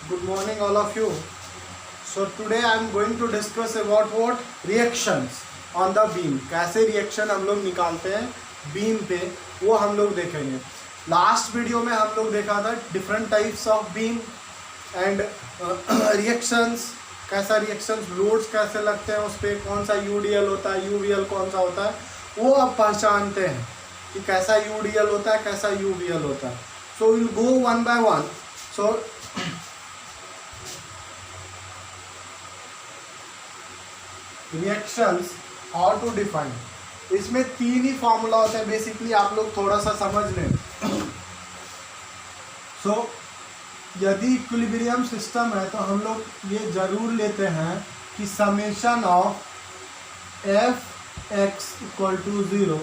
Good morning all of you. So today I am going to discuss about what reactions on the beam. कैसे reaction हम लोग निकालते हैं beam पे, वो हम लोग देखेंगे. लास्ट वीडियो में हम लोग देखा था different types of beam and reactions, कैसा रिएक्शंस, लोड्स कैसे लगते हैं उस पर, कौन सा यूडीएल होता है, यूवीएल कौन सा होता है, वो आप पहचानते हैं कि कैसा यूडीएल होता है, कैसा यूवीएल होता है. So will go one by one. So reactions how to define, इसमें तीन ही फॉर्मूला होते हैं बेसिकली, आप लोग थोड़ा सा समझ लें. सो यदि इक्विलिब्रियम सिस्टम है तो हम लोग ये जरूर लेते हैं कि summation of F X equal to zero,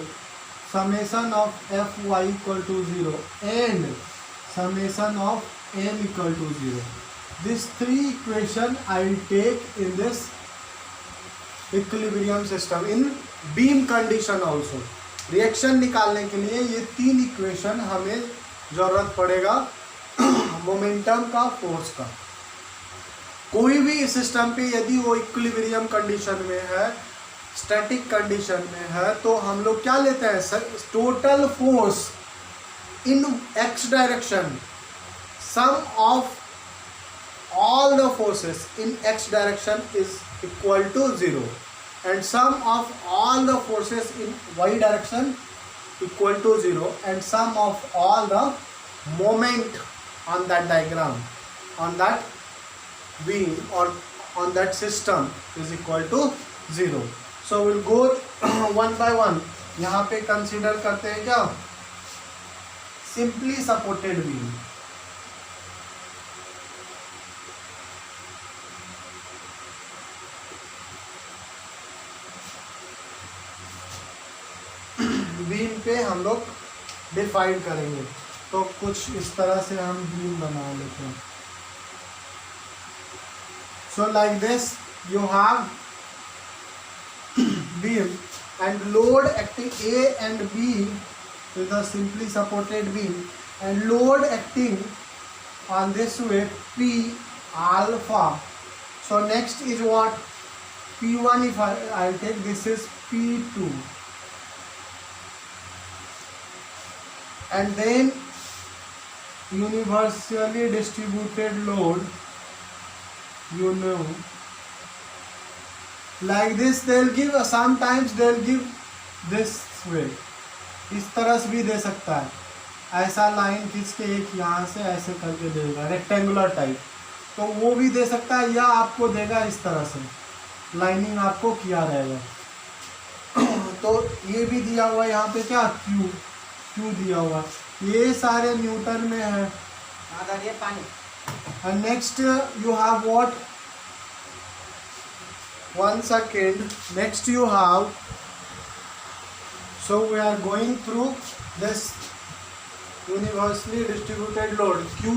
summation of F Y equal to zero and summation of M equal to zero. This three equation I will take in this equilibrium system in beam condition also. Reaction निकालने के लिए ये तीन equation हमें जरूरत पड़ेगा momentum का, force का. कोई भी सिस्टम पे यदि वो इक्विलिब्रियम कंडीशन में है, स्टैटिक कंडीशन में है, तो हम लोग क्या लेते हैं, total force in X direction, sum of all the forces in x direction is equal to 0 and sum of all the forces in y direction equal to 0 and sum of all the moment on that diagram, on that beam or on that system is equal to 0. So we'll go one by one. यहाँ पे consider करते हैं क्या, simply supported beam. Beam पे हम लोग define करेंगे, तो कुछ इस तरह से हम बीम बना लेते हैं. So like this you have beam and load acting A and be with a simply supported beam and load acting on this way P alpha. So next is what, P1 if I take, this is P2. And then universally distributed load, you know, like this they'll give, sometimes they'll give this way, इस तरह से भी दे सकता है, ऐसा line खींच के एक यहाँ से ऐसे करके देगा रेक्टेंगुलर टाइप, तो वो भी दे सकता है, या आपको देगा इस तरह से लाइनिंग आपको किया रहेगा. तो ये भी दिया हुआ है यहाँ पे क्या, क्यू दिया हुआ, ये सारे न्यूटन में है. And next you have what, one second, next you have, so we are going through this universally distributed load, Q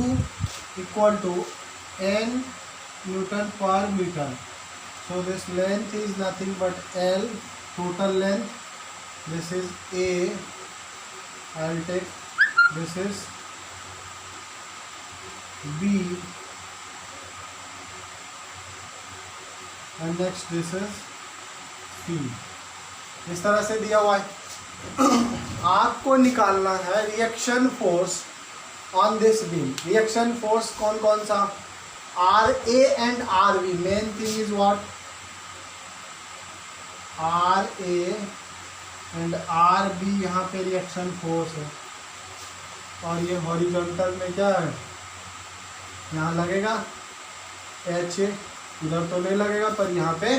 equal to N newton per metre. So this length is nothing but L, total length, this is A, I'll take, this is B, and next this is C. इस तरह से दिया हुआ है. आपको निकालना है reaction force on this beam. Reaction force कौन कौन सा, R A and R B. Main thing is what, R A and R B, यहाँ पे रिएक्शन फोर्स है. और ये हॉरिजॉन्टल में क्या है, यहाँ लगेगा एच ए, इधर तो नहीं लगेगा पर यहाँ पे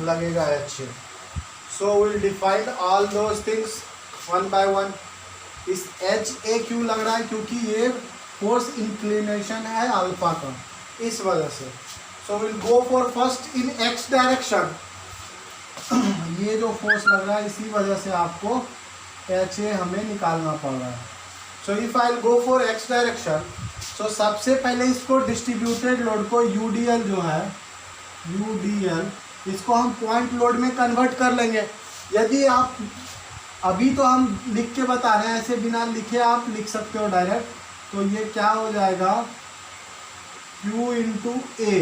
लगेगा H A. So will define all those things one by one. इस एच ए क्यों लग रहा है, क्योंकि ये फोर्स इंक्लिनेशन है अल्फा का, इस वजह से. सो will go for first in X direction. ये जो फोर्स लग रहा है इसी वजह से आपको एच ए हमें निकालना पड़ रहा है. So if I go for x direction, so सबसे पहले इसको डिस्ट्रीब्यूटेड लोड को यूडीएल जो है, यूडीएल, इसको हम पॉइंट लोड में कन्वर्ट कर लेंगे. यदि आप, अभी तो हम लिख के बता रहे हैं, ऐसे बिना लिखे आप लिख सकते हो डायरेक्ट. तो ये क्या हो जाएगा, Q into A,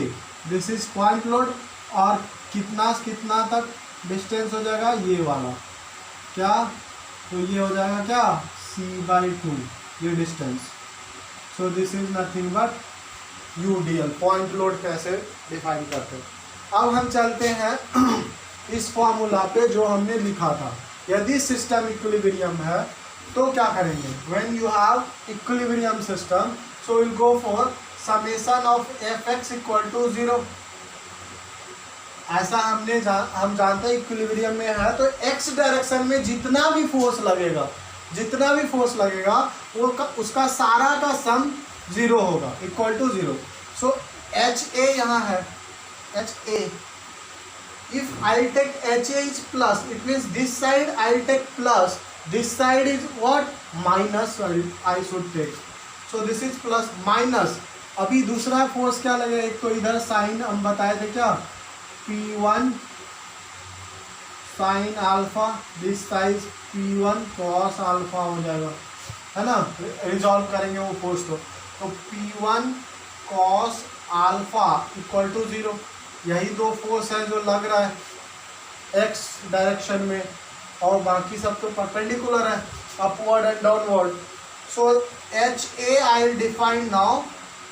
this is point load, और कितना कितना तक डिस्टेंस हो जाएगा ये वाला, क्या, तो ये हो जाएगा क्या, C/2 ये distance. So this is nothing but UDL, point load कैसे डिफाइन करते हैं। अब हम चलते हैं इस फॉर्मूला पे जो हमने लिखा था। यदि सिस्टम इक्विलिब्रियम है तो क्या करेंगे, when you have equilibrium system, so will go for summation of Fx equal to 0। ऐसा हम जानते हैं इक्विलिब्रियम में है तो x डायरेक्शन में जितना भी फोर्स लगेगा वो उसका सारा का सम 0 होगा, इक्वल टू 0। सो HA यहाँ है, HA, if I'll take HA is plus, it means this side I'll take plus, this side is what, minus I should take, so this is plus minus। अभी दूसरा force क्या लगेगा, एक तो इधर sign हम बताए थे क्या, P1 sine alpha, this side P1 cos alpha हो जाएगा, है ना, रिजॉल्व करेंगे वो फोर्स तो P1 cos alpha equal to 0। यही दो फोर्स है जो लग रहा है x डायरेक्शन में, और बाकी सब तो परपेंडिकुलर है, upward and downward. So HA I will define now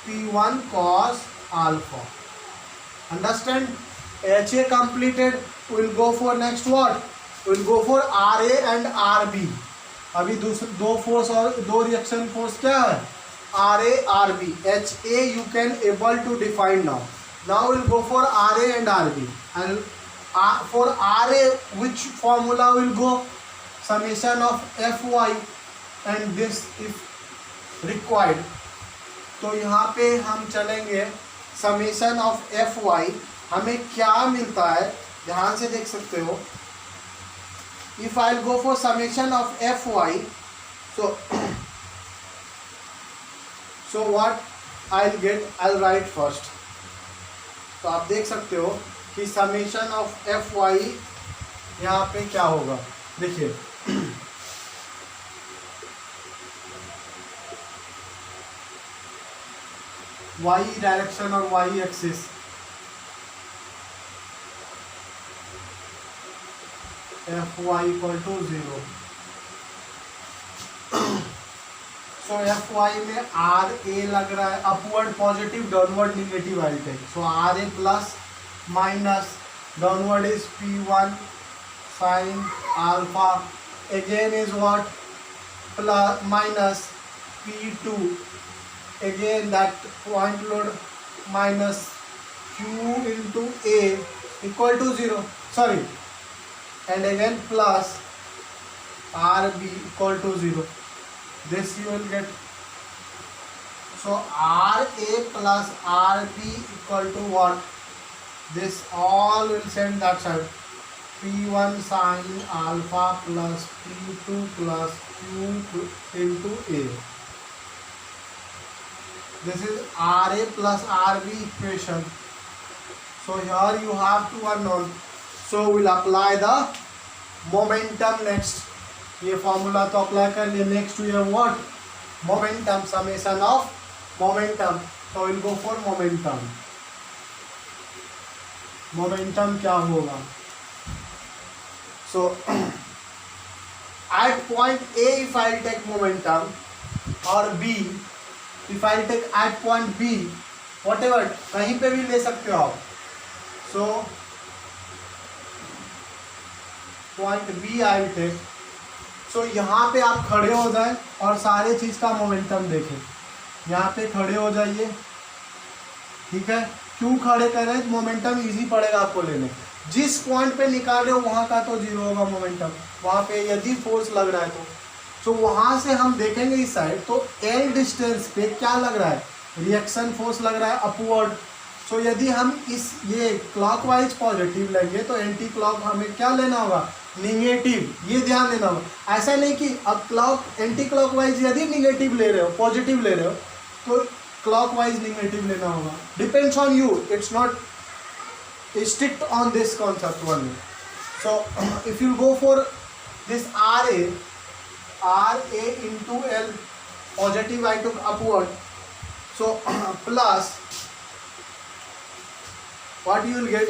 P1 cos alpha, understand। HA completed, we'll go for next what, we'll go for RA and RB। अभी दूसरे दो फोर्स और दो रिएक्शन फोर्स क्या है, RA RB। HA you can able to define now we'll go for RA and RB, and for RA which formula will go, summation of Fy and this if required। तो यहाँ पे हम चलेंगे summation of Fy, हमें क्या मिलता है ध्यान से देख सकते हो। If I will go for summation of Fy, so what I'll get, I'll write first। तो आप देख सकते हो कि समेशन ऑफ Fy यहाँ पे क्या होगा, देखिए y डायरेक्शन और y axis, Fy equal to 0। सो Fy में RA लग रहा है, upward positive, downward negative I take. So RA plus minus, downward is P1 sine alpha, again is what, plus minus P2, again that point load minus Q into A equal to 0, sorry, and again plus RB equal to 0, this you will get। So RA plus RB equal to what, this all will send that side, P1 sin alpha plus P2 plus Q into A। This is RA plus RB equation। So here you have to unknown, so we'll apply the momentum next। ये formula तो apply कर लिए, next we have what, momentum, summation of momentum. so we'll go for momentum। Momentum क्या होगा, so at point A if I take momentum, or B if I take at point B, whatever, कहीं पे भी ले सकते हो आप। so point B I will take। so यहाँ पे आप खड़े हो जाए और सारे चीज का मोमेंटम देखें, यहाँ पे खड़े हो जाइए, ठीक है, क्यों खड़े कर रहे हैं, मोमेंटम इजी पड़ेगा आपको लेने। जिस पॉइंट पे निकाल रहे हो वहाँ का तो 0 होगा मोमेंटम, वहाँ पे यदि फोर्स लग रहा है तो वहाँ से हम देखेंगे इस साइड, तो L डिस्टेंस पे क्या लग रहा है, रिएक्शन फोर्स लग रहा है अपवर्ड। सो यदि हम इस ये क्लॉकवाइज पॉजिटिव लेंगे तो एंटी क्लॉक हमें क्या लेना होगा, निगेटिव, ये ध्यान देना होगा। ऐसा नहीं कि अब क्लॉक एंटी क्लॉकवाइज यदि निगेटिव ले रहे हो, पॉजिटिव ले रहे हो, तो क्लॉकवाइज निगेटिव लेना होगा, depends on you, it's not strict on this concept only. So if you go for this RA into L, positive I took upward, so plus what you will get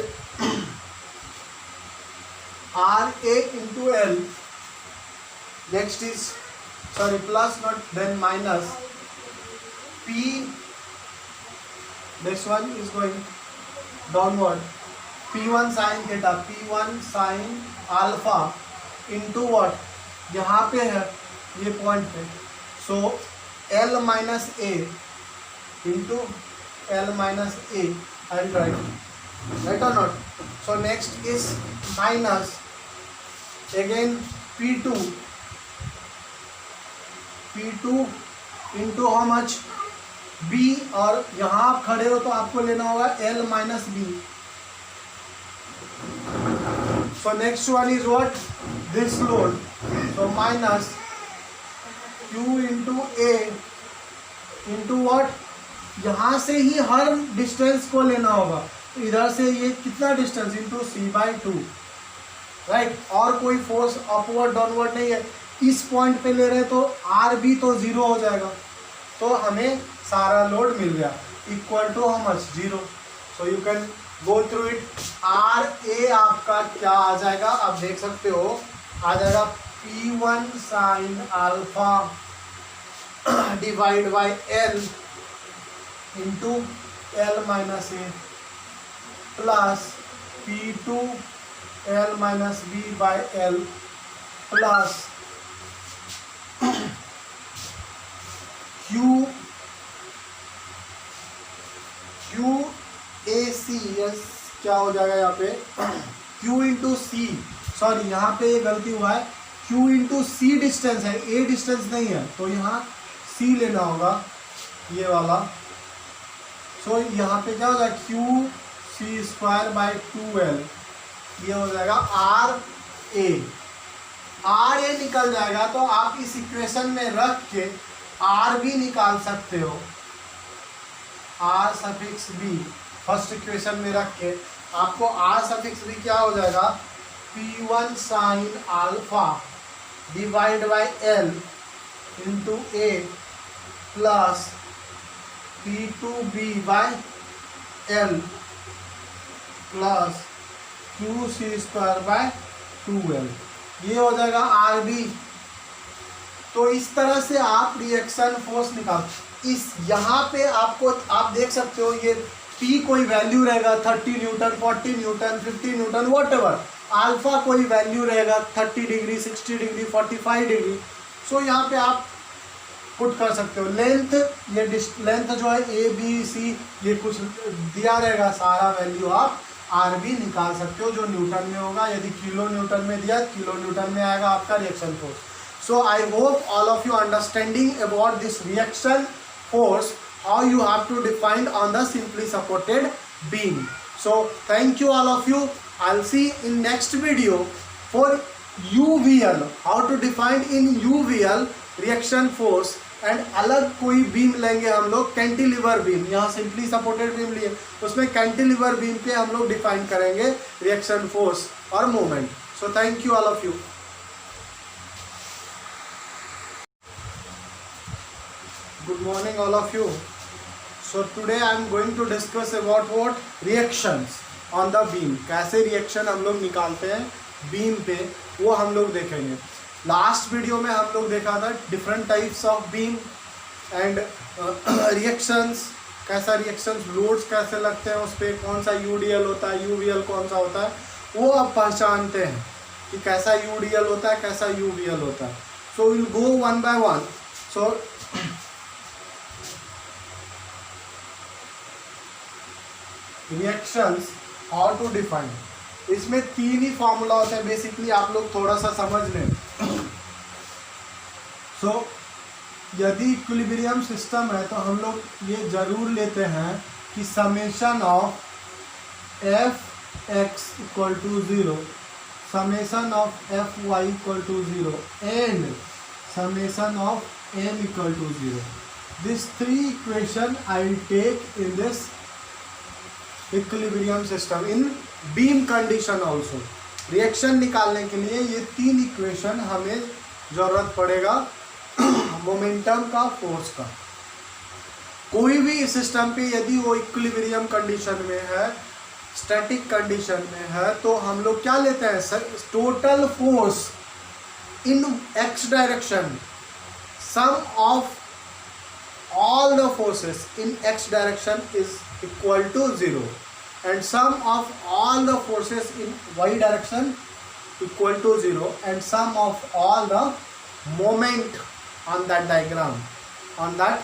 RA into L. Next is, sorry, plus not, then minus P. Next one is going downward. P1 sin theta, P1 sin alpha into what, यहाँ पे है ये point पे, so L minus A into L minus A, I will write, right or not? So next is minus again P2 into how much, B, और यहाँ आप खड़े हो तो आपको लेना होगा L minus B. So next one is what, this load, so minus Q into A into what, यहाँ से ही हर डिस्टेंस को लेना होगा, इधर से ये कितना डिस्टेंस इंटू C/2, राइट. और कोई फोर्स अपवर्ड डाउनवर्ड नहीं है, इस पॉइंट पे ले रहे हैं तो आर भी तो जीरो हो जाएगा, तो हमें सारा लोड मिल गया equal to how much, zero. So you can go through it. R A आपका क्या आ जाएगा, आप देख सकते हो, आ जाएगा P1 sine alpha divide by L into L minus A plus P2 L minus B by L plus Q A C, yes क्या हो जाएगा यहाँ पे, Q इंटू सी, सॉरी यहाँ पे ये गलती हुआ है, Q इंटू सी डिस्टेंस है, A डिस्टेंस नहीं है, तो यहाँ C लेना होगा ये वाला. सो यहाँ पे क्या हो जाएगा, Q C square by 2L, ये हो जाएगा R A निकल जाएगा, तो आप इस इक्वेशन में रख के R भी निकाल सकते हो, R suffix B first equation में रख के आपको R सफिक्स B क्या हो जाएगा, P1 sine alpha divide by L into A plus P2B by L plus QC square by 2L, ये हो जाएगा RB. तो इस तरह से आप रिएक्शन फोर्स निकाल, इस यहाँ पे आपको आप देख सकते हो, ये P कोई वैल्यू रहेगा 30 Newton, 40 Newton, 50 Newton, what ever. Alpha कोई वैल्यू रहेगा 30 डिग्री, 60 डिग्री, 45 डिग्री. सो यहाँ पे आप पुट कर सकते हो. लेंथ, ये लेंथ जो है ABC, ये कुछ दिया रहेगा, सारा वैल्यू आप RB निकाल सकते हो जो न्यूटन में होगा. यदि किलो न्यूटन में दिया, किलो न्यूटन में आएगा आपका reaction force. So I hope all of you understanding about this reaction force, how you have to define on the simply supported beam. So thank you all of you. I'll see in next video for UVL, how to define in UVL reaction force. And अलग कोई beam लेंगे हम लोग, cantilever beam, यहाँ simply supported beam लिए, उसमें cantilever beam पे हम लोग डिफाइन करेंगे रिएक्शन फोर्स और movement. So thank you all of you. Good morning all of you. So today I am going to discuss about what, reactions on the beam. कैसे reaction हम लोग निकालते हैं बीम पे, वो हम लोग देखेंगे. लास्ट वीडियो में हम लोग देखा था different types of beam and reactions, कैसा रिएक्शंस, लोड्स कैसे लगते हैं उस पर, कौन सा UDL होता है, UVL कौन सा होता है, वो आप पहचानते हैं कि कैसा UDL होता है, कैसा UVL होता है. So will go one by one. So reactions how to define, इसमें तीन ही फॉर्मूला होते हैं बेसिकली, आप लोग थोड़ा सा समझ लें. सो यदि इक्विलिब्रियम सिस्टम है तो हम लोग ये जरूर लेते हैं कि summation of Fx equal to 0, summation of Fy equal to 0 and summation of M equal to 0. This three equation I will take in this equilibrium system in beam condition also. Reaction निकालने के लिए ये तीन equation हमें जरूरत पड़ेगा momentum का, force का. कोई भी सिस्टम पे यदि वो इक्विलिब्रियम कंडीशन में है स्टैटिक कंडीशन में है तो हम लोग क्या लेते हैं sir, total force in X direction, sum of all the forces in x direction is equal to 0 and sum of all the forces in y direction equal to 0 and sum of all the moment on that diagram, on that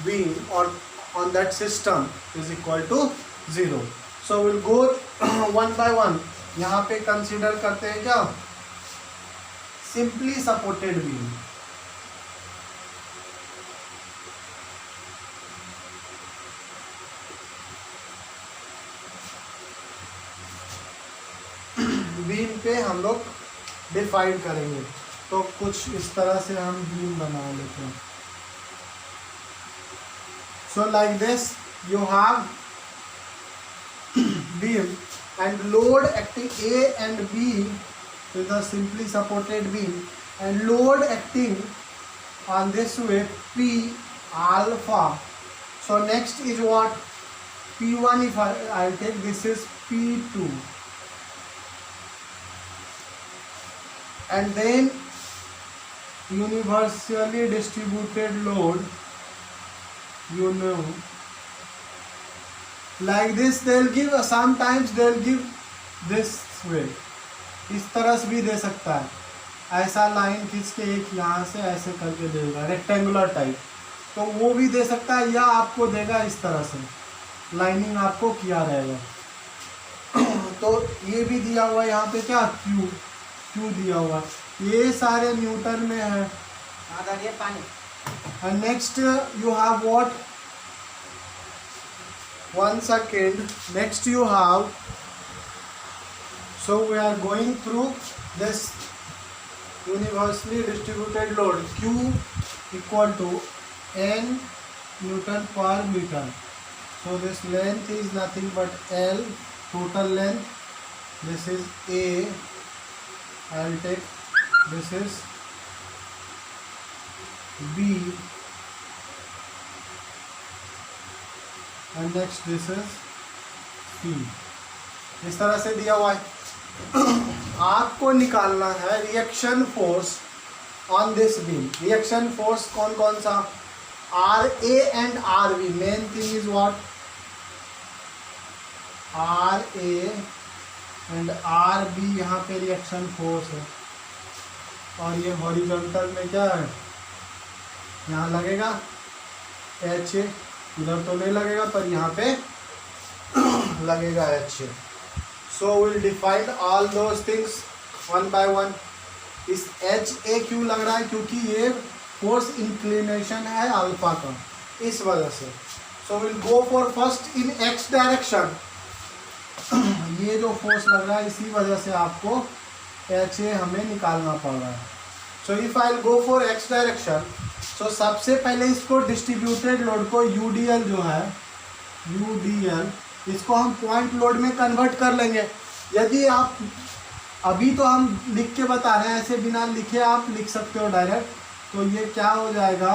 beam or on that system is equal to 0. So we'll go one by one. यहाँ पे consider करते हैं क्या, simply supported beam. Beam पे हम लोग define करेंगे तो कुछ इस तरह से हम बीम बना लेते हैं. So like this you have beam and load acting A and B is a simply supported beam and load acting on this way P alpha. So next is what, P1 if I'll take, this is P2 and then universally distributed load, you know, like this they'll give, sometimes they'll give this way, इस तरह से भी दे सकता है, ऐसा line खींच के एक यहाँ से ऐसे करके देगा रेक्टेंगुलर टाइप, तो वो भी दे सकता है या आपको देगा इस तरह से लाइनिंग आपको किया रहेगा. तो ये भी दिया हुआ है यहाँ पे क्या, क्यू दिया हुआ, ये सारे न्यूटन में है. ये पानी. And next you have what, one second, next you have, so we are going through this universally distributed load Q equal to N Newton per meter. So this length is nothing but L, total length, this is A, I'll take, this is B and next this is C. इस तरह से दिया हुआ है. आपको निकालना है reaction force on this beam. Reaction force कौन कौन सा, R A and R B. Main thing is what, R A and R B यहाँ पे रिएक्शन फोर्स है और ये हॉरिजॉन्टल में क्या है, यहाँ लगेगा एच ए, इधर तो नहीं लगेगा पर यहाँ पे लगेगा H A. So will define all those things one by one. इस एच ए क्यों लग रहा है, क्योंकि ये फोर्स इंक्लिनेशन है अल्फा का, इस वजह से. सो will go for first in X direction. ये जो फोर्स लग रहा है इसी वजह से आपको एच ए हमें निकालना पड़ रहा है. So if I will go for x direction, so सबसे पहले इसको डिस्ट्रीब्यूटेड लोड को यूडीएल जो है, यूडीएल, इसको हम पॉइंट लोड में कन्वर्ट कर लेंगे. यदि आप, अभी तो हम लिख के बता रहे हैं, ऐसे बिना लिखे आप लिख सकते हो डायरेक्ट. तो ये क्या हो जाएगा,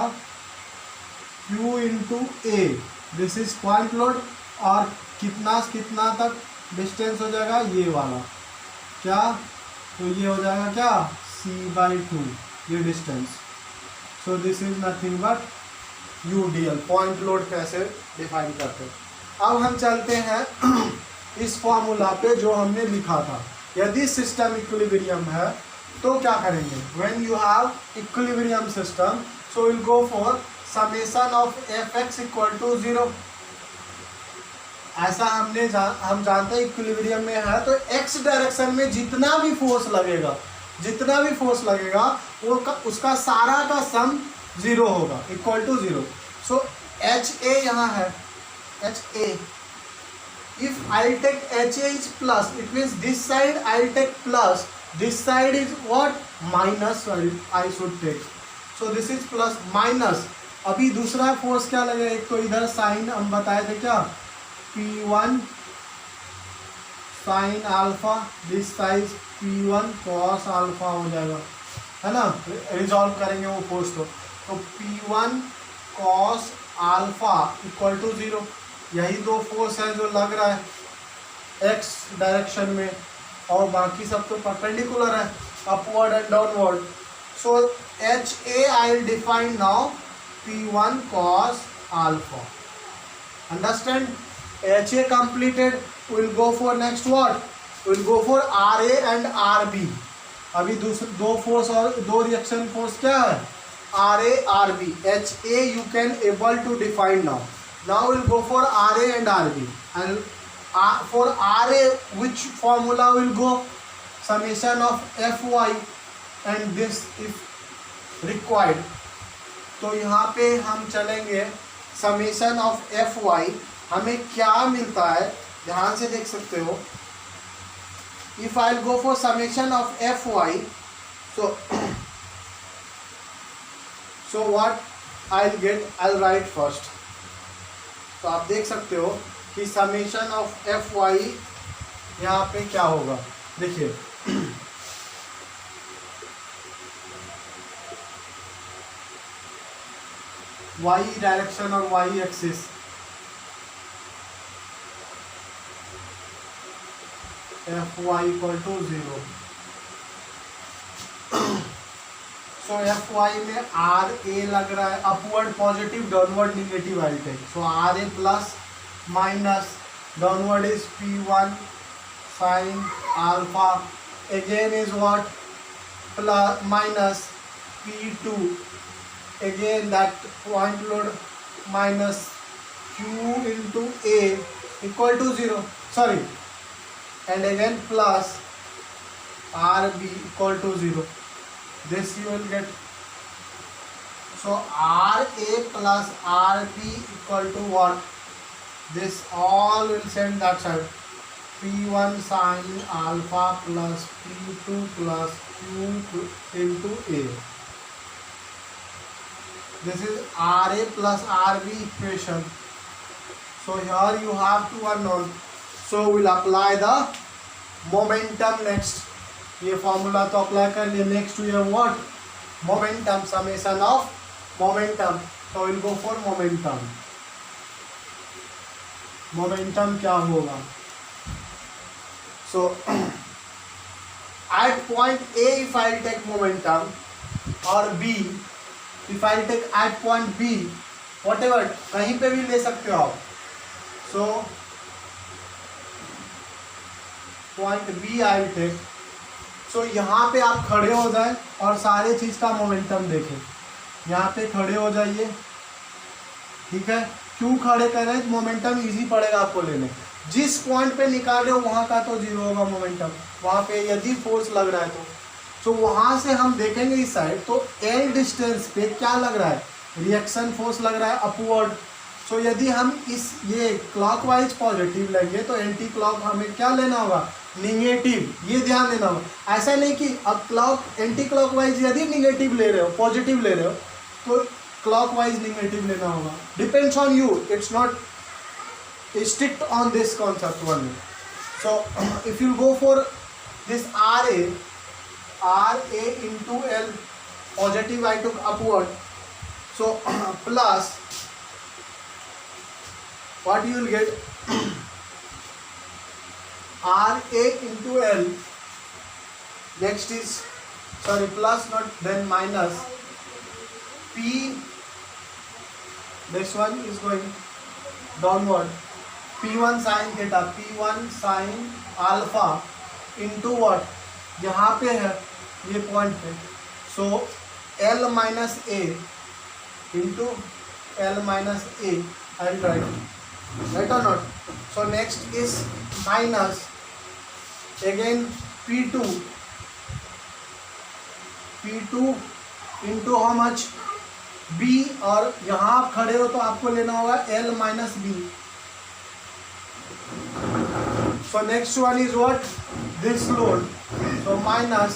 Q into A, this is point load, और कितना कितना तक डिस्टेंस हो जाएगा ये वाला, क्या, तो ये हो जाएगा क्या, C/2 ये distance. So this is nothing but UDL. Point load कैसे डिफाइन करते हैं. अब हम चलते हैं इस फॉर्मूला पे जो हमने लिखा था. यदि सिस्टम इक्विलिब्रियम है तो क्या करेंगे, when you have equilibrium system, so will go for summation of F X equal to 0. ऐसा हम जानते हैं इक्विलिब्रियम में है तो एक्स डायरेक्शन में जितना भी फोर्स लगेगा वो उसका सारा का सम 0 होगा, equal to 0. So H A यहाँ है, H A, if I take H A is plus, it means this side I take plus, this side is what, minus I should take. So this is plus minus. अभी दूसरा force क्या लगेगा, एक तो इधर sign हम बताए थे क्या, P1 sine alpha, this size P1 cos alpha हो जाएगा, है ना. रिजॉल्व करेंगे वो फोर्स तो P1 cos alpha equal to 0. यही दो फोर्स है जो लग रहा है. एक्स डायरेक्शन में, और बाकी सब तो परपेंडिकुलर है, upward and downward. So H A I will define now P1 cos alpha. Understand? HA completed. We'll go for next what? We'll go for RA and RB. अभी दूसरे दो फोर्स और दो रिएक्शन फोर्स क्या है? RA RB. HA you can able to define now. Now we'll go for RA and RB. And for RA which formula will go? Summation of Fy and this if required. तो यहाँ पे हम चलेंगे summation of F Y. हमें क्या मिलता है ध्यान से देख सकते हो. If I go for summation of F Y, so what I get, I write first. तो आप देख सकते हो कि समेशन ऑफ एफ वाई यहाँ पे क्या होगा. देखिए y डायरेक्शन और y axis, F Y equal to 0. So F Y में आर ए लग रहा है upward positive, downward negative I take. So R A plus minus downward is P1 sine alpha, again is what plus minus P2, again that point load minus Q into A equal to 0, sorry, and again plus RB equal to 0. This you will get. So RA plus RB equal to what? This all will send that side. P1 sin alpha plus P2 plus Q into A. This is RA plus RB equation. So here you have two unknown. So we'll apply the momentum next. ये formula तो apply कर लिए. Next we have what? Momentum, summation of momentum. So we'll go for momentum. Momentum क्या होगा? So at point A if I take momentum, or B if I take at point B, whatever, कहीं पे भी ले सकते हो आप. So point B I will take. So यहाँ पे आप खड़े हो जाए और सारे चीज का मोमेंटम देखें. यहाँ पे खड़े हो जाइए, ठीक है. क्यों खड़े कर रहे हैं? मोमेंटम इजी पड़ेगा आपको लेने. जिस पॉइंट पे निकाल रहे हो वहाँ का तो जीरो होगा मोमेंटम. वहाँ पे यदि फोर्स लग रहा है तो वहां से हम देखेंगे इस साइड, तो एल डिस्टेंस पे क्या लग रहा है? रिएक्शन फोर्स लग रहा है अपवर्ड. सो यदि हम इस ये क्लॉकवाइज पॉजिटिव लेंगे तो एंटी क्लॉक हमें क्या लेना होगा? निगेटिव. ये ध्यान देना होगा. ऐसा नहीं कि अब क्लॉक एंटी क्लॉकवाइज यदि निगेटिव ले रहे हो, पॉजिटिव ले रहे हो, तो क्लॉकवाइज निगेटिव लेना होगा. Depends on you, it's not strict on this concept only. So if you go for this RA into L, positive I took upward, so plus what you will get? RA into L, next is, sorry, plus not, then minus P, this one is going downward, P1 sin theta, P1 sin alpha into what? यहाँ पे है ये point पे. सो L minus ए into L minus ए आई right, right और not. So next is minus again P2 into how much? B. और यहाँ आप खड़े हो तो आपको लेना होगा L minus B. So next one is what? This load. So minus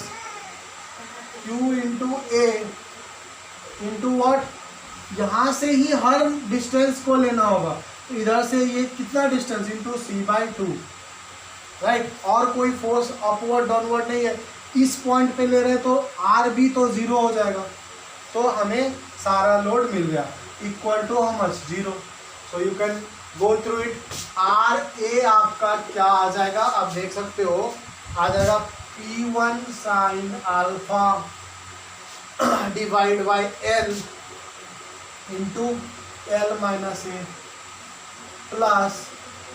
Q into A into what? यहाँ से ही हर डिस्टेंस को लेना होगा. इधर से ये कितना डिस्टेंस इंटू C/2, राइट. और कोई फोर्स अपवर्ड डाउनवर्ड नहीं है. इस पॉइंट पे ले रहे हैं तो RB तो जीरो हो जाएगा. तो हमें सारा लोड मिल गया equal to how much? 0. So you can go through it. R A आपका क्या आ जाएगा, आप देख सकते हो, आ जाएगा P1 sine alpha divide by L into L minus A plus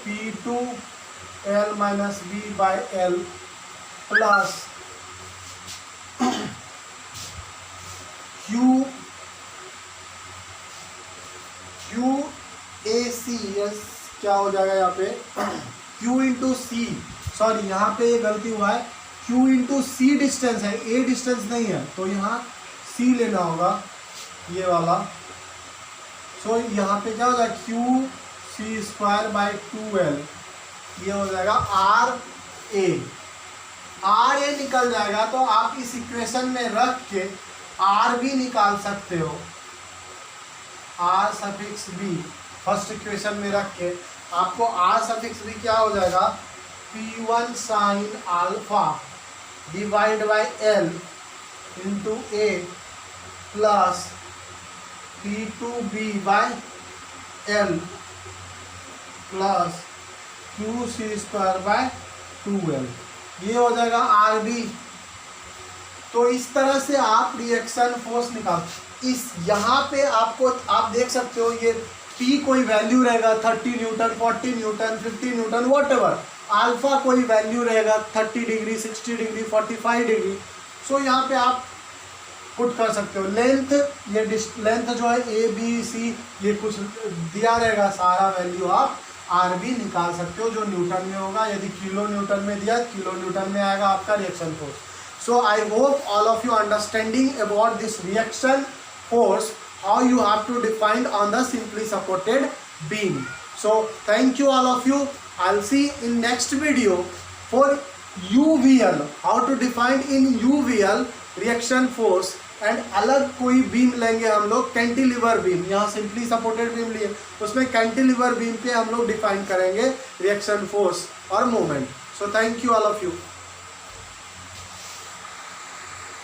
P2 L minus B by L plus Q A C, yes क्या हो जाएगा यहाँ पे Q इंटू सी, सॉरी यहाँ पे ये गलती हुआ है, Q इंटू सी डिस्टेंस है, ए डिस्टेंस नहीं है, तो यहाँ C लेना होगा ये वाला। सो यहाँ पे क्या हो जाएगा Q C square by 2L, ये हो जाएगा आर ए निकल जाएगा। तो आप इस इक्वेशन में रख के आर भी निकाल सकते हो, R suffix B first equation में रख के आपको आर सफिक्स बी क्या हो जाएगा, P1 sine alpha divide by L into A plus P2B by L plus QC square by 2L, ये हो जाएगा RB। तो इस तरह से आप रिएक्शन फोर्स निकाल, इस यहाँ पे आपको आप देख सकते हो ये P कोई वैल्यू रहेगा 30 Newton, 40 Newton, 50 Newton, whatever, alpha कोई वैल्यू रहेगा 30 डिग्री, 60 डिग्री, 45 डिग्री। सो यहाँ पे आप पुट कर सकते हो। लेंथ, ये लेंथ जो है ए बी सी ये कुछ दिया रहेगा, सारा वैल्यू आप आर बी निकाल सकते हो जो न्यूटन में होगा। यदि किलो न्यूटन में दिया, किलो न्यूटन में आएगा आपका reaction force. So I hope all of you understanding about this reaction force, how you have to define on the simply supported beam. So thank you all of you. I'll see in next video for UVL, how to define in UVL reaction force, and अलग कोई beam लेंगे हम लोग, cantilever beam, यहाँ simply supported beam लिए, उसमें cantilever beam पे हम लोग डिफाइन करेंगे रिएक्शन फोर्स और moment. So thank you all of you.